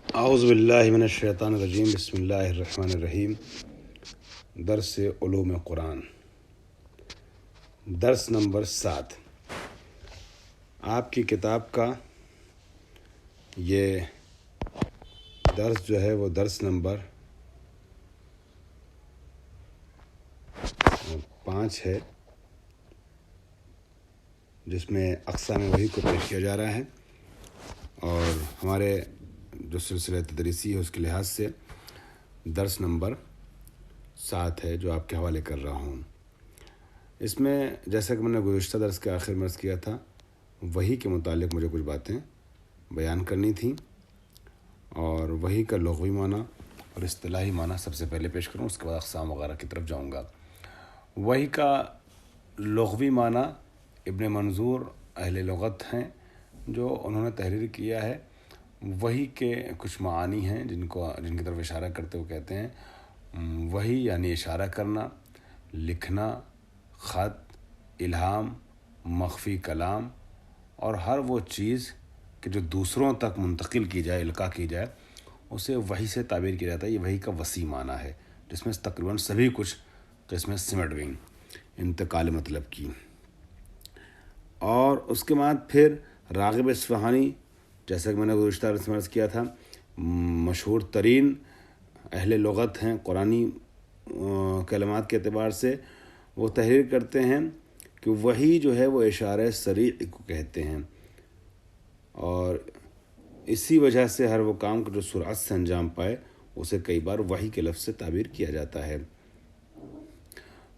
اعوذ باللہ من الشیطان الرجیم، بسم اللہ الرحمن الرحیم۔ درس علوم قرآن، درس نمبر 7۔ آپ کی کتاب کا یہ درس جو ہے وہ درس نمبر 5 ہے، جس میں اقسام وحی کو پیش کیا جا رہا ہے، اور ہمارے جو سلسلہ تدریسی ہے اس کے لحاظ سے درس نمبر 7 ہے جو آپ کے حوالے کر رہا ہوں۔ اس میں جیسا کہ میں نے گزشتہ درس کے آخر میں عرض کیا تھا، وحی کے متعلق مجھے کچھ باتیں بیان کرنی تھیں، اور وحی کا لغوی معنی اور اصطلاحی معنی سب سے پہلے پیش کروں، اس کے بعد اقسام وغیرہ کی طرف جاؤں گا۔ وحی کا لغوی معنی ابن منظور اہل لغت ہیں جو انہوں نے تحریر کیا ہے۔ وحی کے کچھ معانی ہیں جن کی طرف اشارہ کرتے ہوئے کہتے ہیں وحی یعنی اشارہ کرنا، لکھنا، خط، الہام، مخفی کلام، اور ہر وہ چیز کہ جو دوسروں تک منتقل کی جائے، القاء کی جائے، اسے وحی سے تعبیر کیا جاتا ہے۔ یہ وحی کا وسیع معنی ہے جس میں تقریباً سبھی کچھ قسمیں سمٹ گئیں انتقال مطلب کی۔ اور اس کے بعد پھر راغب اصفہانی، جیسا کہ میں نے گزشتہ درس میں عرض کیا تھا، مشہور ترین اہل لغت ہیں قرآنی کلمات کے اعتبار سے۔ وہ تحریر کرتے ہیں کہ وحی جو ہے وہ اشارہ صریح کو کہتے ہیں، اور اسی وجہ سے ہر وہ کام کو جو سرعت سے انجام پائے اسے کئی بار وحی کے لفظ سے تعبیر کیا جاتا ہے۔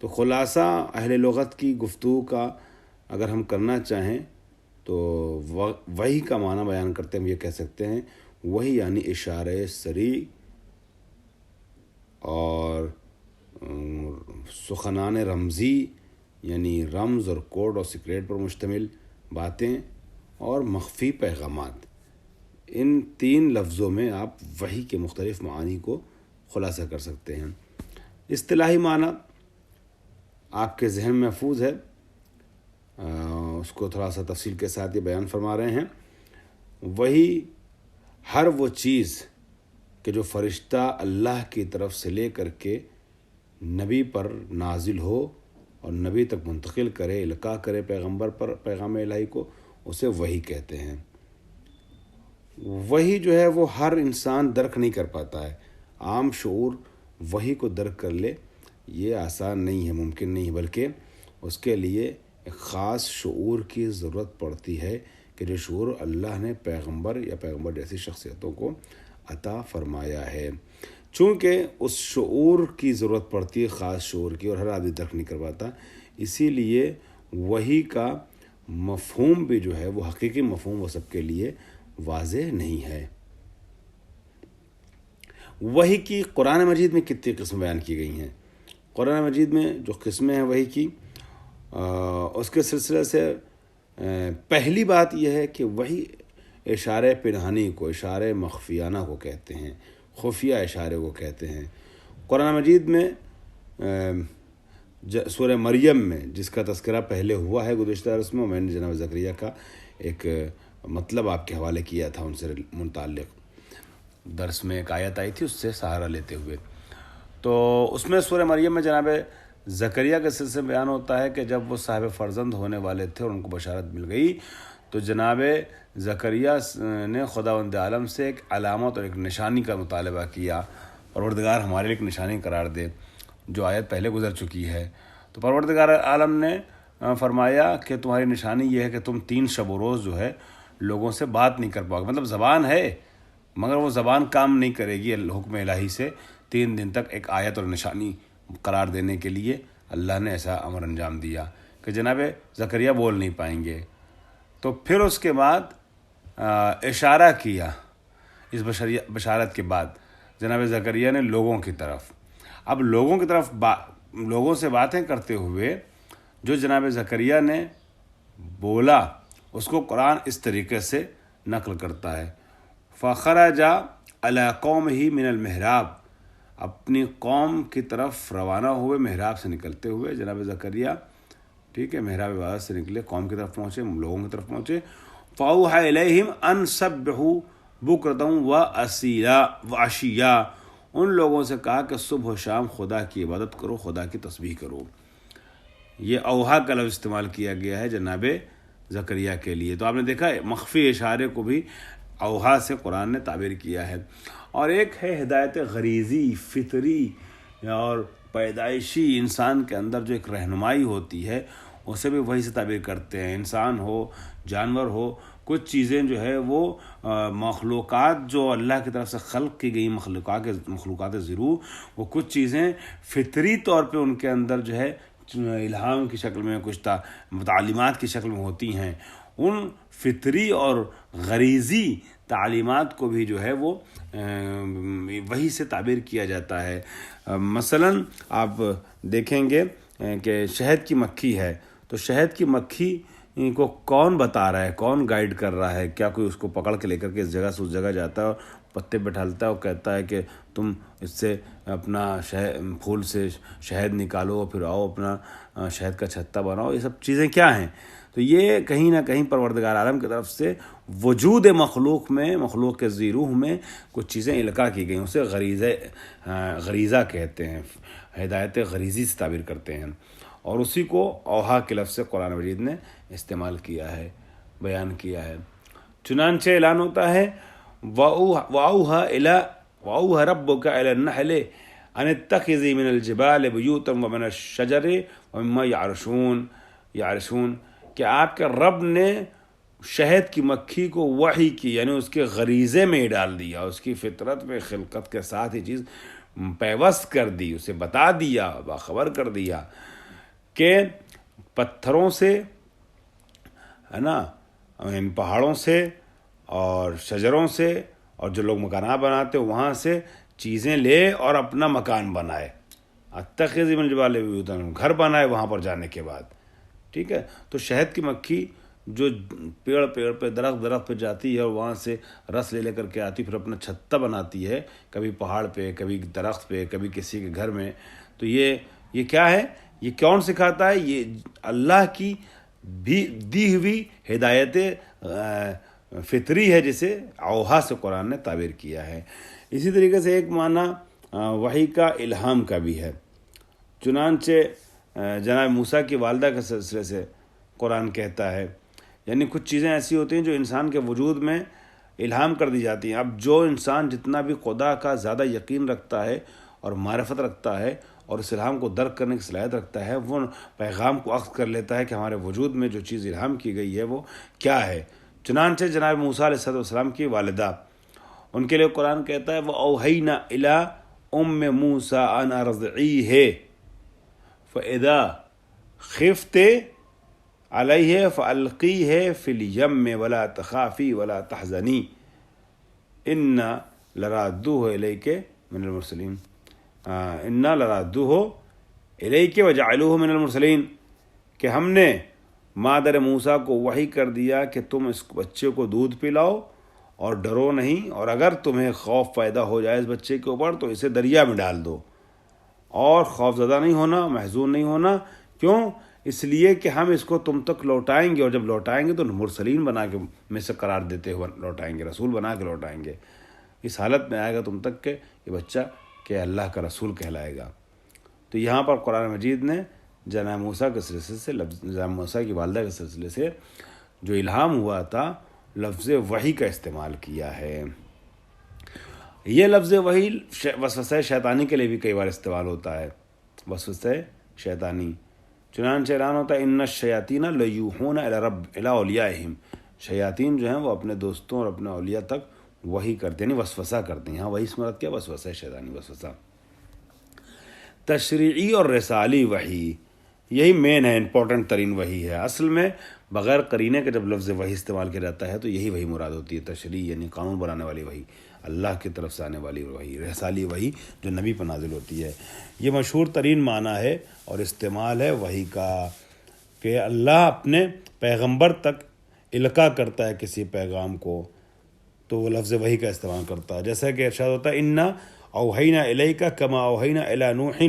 تو خلاصہ اہل لغت کی گفتگو کا اگر ہم کرنا چاہیں تو وحی کا معنی بیان کرتے ہم یہ کہہ سکتے ہیں، وحی یعنی اشارہ صریح اور سخنان رمزی، یعنی رمز اور کوڈ اور سیکریٹ پر مشتمل باتیں اور مخفی پیغامات۔ ان 3 لفظوں میں آپ وحی کے مختلف معانی کو خلاصہ کر سکتے ہیں۔ اصطلاحی معنی آپ کے ذہن میں محفوظ ہے، اس کو تھوڑا سا تفصیل کے ساتھ یہ بیان فرما رہے ہیں۔ وحی ہر وہ چیز کہ جو فرشتہ اللہ کی طرف سے لے کر کے نبی پر نازل ہو اور نبی تک منتقل کرے، القاء کرے پیغمبر پر پیغام الہی کو، اسے وحی کہتے ہیں۔ وحی جو ہے وہ ہر انسان درک نہیں کر پاتا ہے۔ عام شعور وحی کو درک کر لے یہ آسان نہیں ہے، ممکن نہیں ہے، بلکہ اس کے لیے ایک خاص شعور کی ضرورت پڑتی ہے کہ جو شعور اللہ نے پیغمبر یا پیغمبر جیسی شخصیتوں کو عطا فرمایا ہے۔ چونکہ اس شعور کی ضرورت پڑتی ہے، خاص شعور کی، اور ہر آدمی درک نہیں کر پاتا، اسی لیے وحی کا مفہوم بھی جو ہے وہ حقیقی مفہوم وہ سب کے لیے واضح نہیں ہے۔ وحی کی قرآن مجید میں کتنی قسمیں بیان کی گئی ہیں؟ قرآن مجید میں جو قسمیں ہیں وحی کی، اس کے سلسلے سے پہلی بات یہ ہے کہ وحی اشارہ پنہانی کو، اشارہ مخفیانہ کو کہتے ہیں، خفیہ اشارے کو کہتے ہیں۔ قرآن مجید میں سورہ مریم میں جس کا تذکرہ پہلے ہوا ہے گزشتہ درس میں نے جناب زکریا کا ایک مطلب آپ کے حوالے کیا تھا، ان سے متعلق درس میں ایک آیت آئی تھی، اس سے سہارا لیتے ہوئے۔ تو اس میں سورہ مریم میں جناب زکریا کے سلسلے میں بیان ہوتا ہے کہ جب وہ صاحب فرزند ہونے والے تھے اور ان کو بشارت مل گئی تو جناب زکریا نے خداوند عالم سے ایک علامت اور ایک نشانی کا مطالبہ کیا، پروردگار ہمارے لیے ایک نشانی قرار دے، جو آیت پہلے گزر چکی ہے۔ تو پروردگار عالم نے فرمایا کہ تمہاری نشانی یہ ہے کہ تم 3 شب و روز جو ہے لوگوں سے بات نہیں کر پاؤ گے، مطلب زبان ہے مگر وہ زبان کام نہیں کرے گی حکم الہی سے۔ 3 دن تک ایک آیت اور نشانی قرار دینے کے لیے اللہ نے ایسا امر انجام دیا کہ جناب زکریا بول نہیں پائیں گے۔ تو پھر اس کے بعد اشارہ کیا اس بشارت کے بعد جناب زکریا نے لوگوں کی طرف، اب لوگوں کی طرف لوگوں سے باتیں کرتے ہوئے جو جناب زکریا نے بولا اس کو قرآن اس طریقے سے نقل کرتا ہے، فخرج علی قومہ من المحراب، اپنی قوم کی طرف روانہ ہوئے، محراب سے نکلتے ہوئے جناب زکریا، ٹھیک ہے، محراب عبادت سے نکلے، قوم کی طرف پہنچے، لوگوں کی طرف پہنچے، فَأَوْحَىٰ إِلَيْهِمْ أَنْ سَبِّحُوا بکرتم و اسیلا و عشیا، ان لوگوں سے کہا کہ صبح و شام خدا کی عبادت کرو، خدا کی تسبیح کرو۔ یہ اوہا کا لفظ استعمال کیا گیا ہے جناب زکریا کے لیے۔ تو آپ نے دیکھا ہے مخفی اشارے کو بھی اوہا سے قرآن نے تعبیر کیا ہے۔ اور ایک ہے ہدایت غریزی، فطری اور پیدائشی، انسان کے اندر جو ایک رہنمائی ہوتی ہے اسے بھی وہی سے تعبیر کرتے ہیں۔ انسان ہو، جانور ہو، کچھ چیزیں جو ہے وہ مخلوقات جو اللہ کی طرف سے خلق کی گئی مخلوقات ضرور، وہ کچھ چیزیں فطری طور پہ ان کے اندر جو ہے الہام کی شکل میں، کچھ تعلیمات کی شکل میں ہوتی ہیں۔ ان فطری اور غریزی تعلیمات کو بھی جو ہے وہ وہی سے تعبیر کیا جاتا ہے۔ مثلا آپ دیکھیں گے کہ شہد کی مکھی ہے، تو شہد کی مکھی کو کون بتا رہا ہے، کون گائیڈ کر رہا ہے؟ کیا کوئی اس کو پکڑ کے لے کر کے اس جگہ سے اس جگہ جاتا ہے اور پتے بٹھالتا ہے اور کہتا ہے کہ تم اس سے اپنا پھول سے شہد نکالو، پھر آؤ اپنا شہد کا چھتا بناؤ؟ یہ سب چیزیں کیا ہیں؟ تو یہ کہیں نہ کہیں پروردگار عالم کی طرف سے وجود مخلوق میں، مخلوق کے ذی روح میں کچھ چیزیں القاء کی گئیں، اسے غریزہ کہتے ہیں، ہدایت غریزی سے تعبیر کرتے ہیں۔ اور اسی کو اوہا کے لفظ سے قرآن مجید نے استعمال کیا ہے، بیان کیا ہے۔ چنانچہ اعلان ہوتا ہے وَأَوْحَىٰ رَبُّكَ إِلَى النَّحْلِ أَنِ اتَّخِذِي مِنَ الْجِبَالِ بُيُوتًا وَمِنَ الشَّجَرِ وَمِمَّا يَعْرِشُونَ، کہ آپ کے رب نے شہد کی مکھی کو وحی کی، یعنی اس کے غریزے میں ڈال دیا، اس کی فطرت میں خلقت کے ساتھ یہ چیز پیوست کر دی، اسے بتا دیا، باخبر کر دیا کہ پتھروں سے، ہے نا، ان پہاڑوں سے اور شجروں سے، اور جو لوگ مکانات بناتے وہاں سے چیزیں لے اور اپنا مکان بنائے، اتخذ من الجبال بیوتا، گھر بنائے وہاں پر جانے کے بعد۔ ٹھیک ہے، تو شہد کی مکھی جو پیڑ پہ درخت پہ جاتی ہے اور وہاں سے رس لے کر کے آتی، پھر اپنا چھتا بناتی ہے، کبھی پہاڑ پہ، کبھی درخت پہ، کبھی کسی کے گھر میں۔ تو یہ کیا ہے؟ یہ کون سکھاتا ہے؟ یہ اللہ کی بھی دی ہوئی ہدایت فطری ہے، جسے اوہا سے قرآن نے تعبیر کیا ہے۔ اسی طریقے سے ایک معنی وحی کا الہام کا بھی ہے۔ چنانچہ جناب موسیٰ کی والدہ کے سلسلے سے قرآن کہتا ہے، یعنی کچھ چیزیں ایسی ہوتی ہیں جو انسان کے وجود میں الہام کر دی جاتی ہیں۔ اب جو انسان جتنا بھی خدا کا زیادہ یقین رکھتا ہے اور معرفت رکھتا ہے اور اس الہام کو درک کرنے کی صلاحیت رکھتا ہے، وہ پیغام کو اخذ کر لیتا ہے کہ ہمارے وجود میں جو چیز الہام کی گئی ہے وہ کیا ہے۔ چنانچہ جناب موسیٰ علیہ السلام کی والدہ، ان کے لیے قرآن کہتا ہے وَأَوْحَيْنَا إِلَىٰ أُمِّ مُوسَىٰ أَنْ أَرْضِعِيهِ فَإِذَا خِفْتِ عَلَيْهِ فَأَلْقِيهِ فِي الْيَمِّ وَلَا تَخَافِي وَلَا تَحْزَنِي إِنَّا لَرَادُّوهُ إِلَيْكِ مِنَ الْمُرْسَلِينَ إِنَّا لَرَادُّوهُ إِلَيْكِ وَجَعَلُوهُ مِنَ الْمُرْسَلِينَ، کہ ہم نے مادر موسیٰ کو وحی کر دیا کہ تم اس بچے کو دودھ پلاؤ اور ڈرو نہیں، اور اگر تمہیں خوف پیدا ہو جائے اس بچے کے اوپر تو اسے دریا میں ڈال دو، اور خوف زدہ نہیں ہونا، محزون نہیں ہونا۔ کیوں؟ اس لیے کہ ہم اس کو تم تک لوٹائیں گے، اور جب لوٹائیں گے تو مرسلین بنا کے میں سے قرار دیتے ہوئے لوٹائیں گے، رسول بنا کے لوٹائیں گے۔ اس حالت میں آئے گا تم تک کہ یہ بچہ کہ اللہ کا رسول کہلائے گا۔ تو یہاں پر قرآن مجید نے جناب موسیٰ کے سلسلے سے، جناب موسیٰ کی والدہ کے سلسلے سے جو الہام ہوا تھا، لفظ وحی کا استعمال کیا ہے۔ یہ لفظ وحی وسوسہ شیطانی کے لیے بھی کئی بار استعمال ہوتا ہے، وسوسہ شیطانی۔ چنانچہ اعلان ہوتا ہے ان الشیاطین لیوحون الی اولیائہم، شیاطین جو ہیں وہ اپنے دوستوں اور اپنے اولیاء تک وحی کرتے ہیں، یعنی وسوسہ کرتے ہیں۔ ہاں، وحی سے مراد کیا؟ وسوسہ شیطانی، وسوسہ۔ تشریعی اور رسالی وحی، یہی مین ہے، امپورٹنٹ ترین وحی ہے۔ اصل میں بغیر قرینے کے جب لفظ وحی استعمال کیا جاتا ہے تو یہی وحی مراد ہوتی ہے، تشریع یعنی قانون بنانے والی وحی، اللہ کی طرف سے آنے والی وحی، رسالی وحی جو نبی پر نازل ہوتی ہے۔ یہ مشہور ترین معنی ہے اور استعمال ہے وحی کا، کہ اللہ اپنے پیغمبر تک القاء کرتا ہے کسی پیغام کو تو وہ لفظ وحی کا استعمال کرتا ہے۔ جیسا کہ ارشاد ہوتا ہے انا اوحینا الیک کما اوحینا الی نوح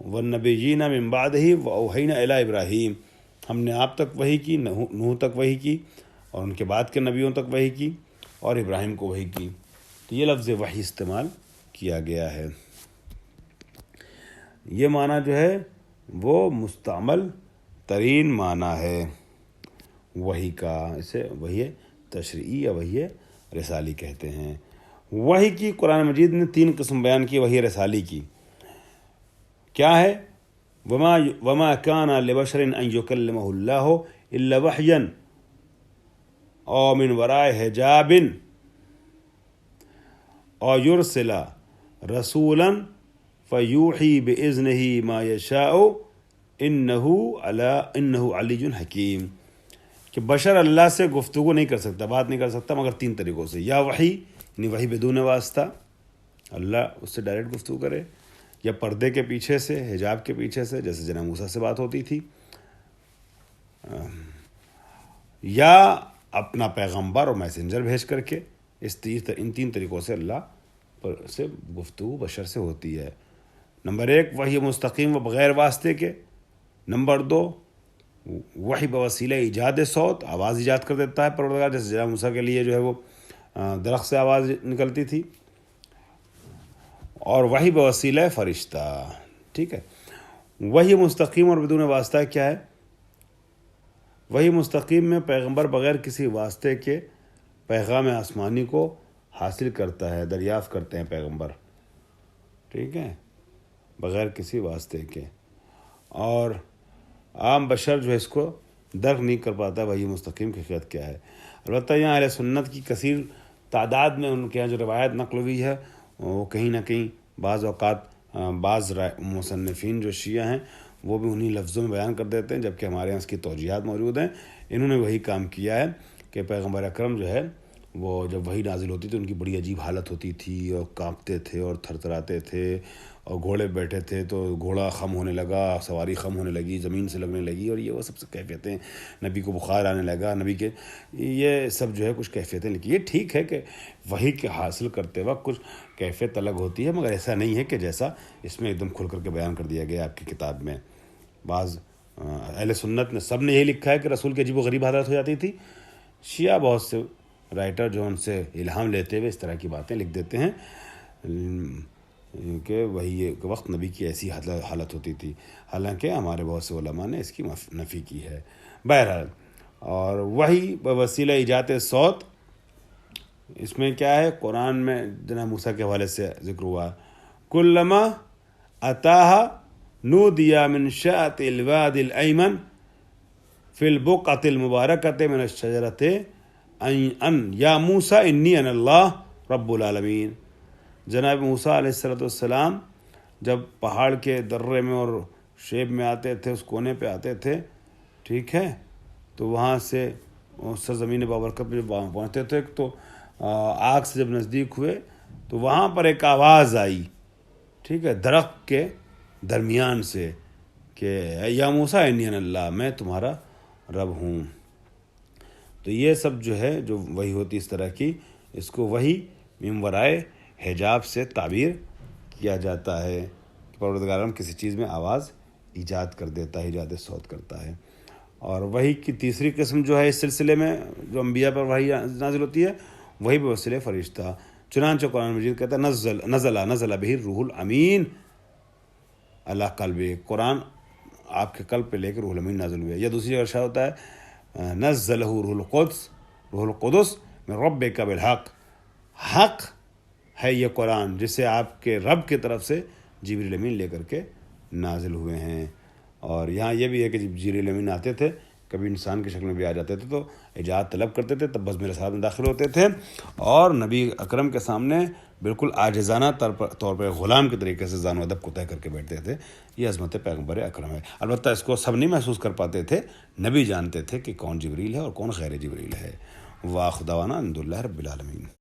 والنبیین من بعدہ واوحینا الی ابراہیم، ہم نے آپ تک وحی کی، نوح تک وحی کی، اور ان کے بعد کے نبیوں تک وحی کی، اور ابراہیم کو وحی کی. تو یہ لفظ وحی استعمال کیا گیا ہے. یہ معنی جو ہے وہ مستعمل ترین معنی ہے وحی کا. اسے وحی تشریعی یا وحی رسالی کہتے ہیں. وحی کی قرآن مجید نے 3 قسم بیان کی وحی رسالی کی. کیا ہے؟ وما كان لبشر ان يكلمه الله الا وحيا او من وراء حجاب او يرسل رسولا فيوحي باذنه ما يشاء انه علی حکیم. کہ بشر اللہ سے گفتگو نہیں کر سکتا، بات نہیں کر سکتا مگر 3 طریقوں سے. یا وحی یعنی وحی بدون واسطہ، اللہ اس سے ڈائریکٹ گفتگو کرے، یا پردے کے پیچھے سے، حجاب کے پیچھے سے، جیسے جناب موسیٰ سے بات ہوتی تھی، یا اپنا پیغمبر اور میسنجر بھیج کر کے. ان 3 طریقوں سے اللہ سے گفتگو بشر سے ہوتی ہے. نمبر 1 وحی مستقیم و بغیر واسطے کے. نمبر 2 وحی بوسیلہ ایجاد صوت، آواز ایجاد کر دیتا ہے پروردگار، جیسے جناب موسیٰ کے لیے جو ہے وہ درخت سے آواز نکلتی تھی. اور وحی بوسیلہ فرشتہ. ٹھیک ہے. وحی مستقیم اور بدون واسطہ کیا ہے؟ وحی مستقیم میں پیغمبر بغیر کسی واسطے کے پیغام آسمانی کو حاصل کرتا ہے، دریافت کرتے ہیں پیغمبر. ٹھیک ہے، بغیر کسی واسطے کے. اور عام بشر جو ہے اس کو درک نہیں کر پاتا وحی مستقیم کی حقیقت کیا ہے. البتہ یہاں اہل سنت کی کثیر تعداد میں ان کے یہاں جو روایت نقل ہوئی ہے وہ کہیں نہ کہیں بعض اوقات بعض مصنفین جو شیعہ ہیں وہ بھی انہی لفظوں میں بیان کر دیتے ہیں، جبکہ ہمارے یہاں اس کی توجیحات موجود ہیں. انہوں نے وہی کام کیا ہے کہ پیغمبر اکرم جو ہے وہ جب وحی نازل ہوتی تھی ان کی بڑی عجیب حالت ہوتی تھی، اور کانپتے تھے اور تھرتھراتے تھے، اور گھوڑے بیٹھے تھے تو گھوڑا خم ہونے لگا، سواری خم ہونے لگی، زمین سے لگنے لگی، اور یہ وہ سب کیفیتیں. نبی کو بخار آنے لگا، نبی کے یہ سب جو ہے کچھ کیفیتیں لکھی. یہ ٹھیک ہے کہ وحی کے حاصل کرتے وقت کچھ کیفیت الگ ہوتی ہے، مگر ایسا نہیں ہے کہ جیسا اس میں ایک دم کھل کر کے بیان کر دیا گیا آپ کی کتاب میں. بعض اہل سنت نے سب نے یہی لکھا ہے کہ رسول کی عجیب و غریب حالت ہو جاتی تھی. شیعہ بہت سے رائٹر جو ان سے الہام لیتے ہوئے اس طرح کی باتیں لکھ دیتے ہیں کہ وہی کے وقت نبی کی ایسی حالت ہوتی تھی، حالانکہ ہمارے بہت سے علماء نے اس کی نفی کی ہے. بہرحال، اور وہی بوسیلہ ایجاد صوت، اس میں کیا ہے؟ قرآن میں جناب موسیٰ کے حوالے سے ذکر ہوا، کلما اتاہا نودیا من شاۃ الواد الایمن فی البقعۃ المبارکۃ من الشجرۃ ان یا موسیٰ انی انا اللہ رب العالمین. جناب موسیٰ علیہ السلام جب پہاڑ کے درے میں اور شیب میں آتے تھے، اس کونے پہ آتے تھے، ٹھیک ہے، تو وہاں سے سرزمین بابرکت پہ جب پہنچتے تھے تو آگ سے جب نزدیک ہوئے تو وہاں پر ایک آواز آئی، ٹھیک ہے، درخت کے درمیان سے کہ یا موسیٰ انی انا اللہ، میں تمہارا رب ہوں. تو یہ سب جو ہے جو وحی ہوتی اس طرح کی، اس کو وحی من ورائے حجاب سے تعبیر کیا جاتا ہے کہ پروردگار عالم کسی چیز میں آواز ایجاد کر دیتا ہے، ایجاد صوت کرتا ہے. اور وحی کی تیسری قسم جو ہے اس سلسلے میں جو انبیاء پر وحی نازل ہوتی ہے، وہی بوسیلہ فرشتہ. چنانچہ قرآن مجید کہتا ہے نزل بہ الروح الامین علی قلب، قرآن آپ کے قلب پہ لے کے روح الامین نازل ہوئے. یا دوسری ارشاد ہوتا ہے نزلہ روح القدس من ربک بالحق، حق ہے یہ قرآن جسے آپ کے رب کی طرف سے جبریل امین لے کر کے نازل ہوئے ہیں. اور یہاں یہ بھی ہے کہ جب جبریل امین آتے تھے کبھی انسان کی شکل میں بھی آ جاتے تھے تو ایجاد طلب کرتے تھے، تب بزم رسالت میں داخل ہوتے تھے اور نبی اکرم کے سامنے بالکل عاجزانہ طور پر غلام کے طریقے سے زان و ادب کو طے کر کے بیٹھتے تھے. یہ عظمت پیغمبر اکرم ہے. البتہ اس کو سب نہیں محسوس کر پاتے تھے، نبی جانتے تھے کہ کون جبریل ہے اور کون غیر جبریل ہے. واخر دعوانا الحمد للہ رب العالمین.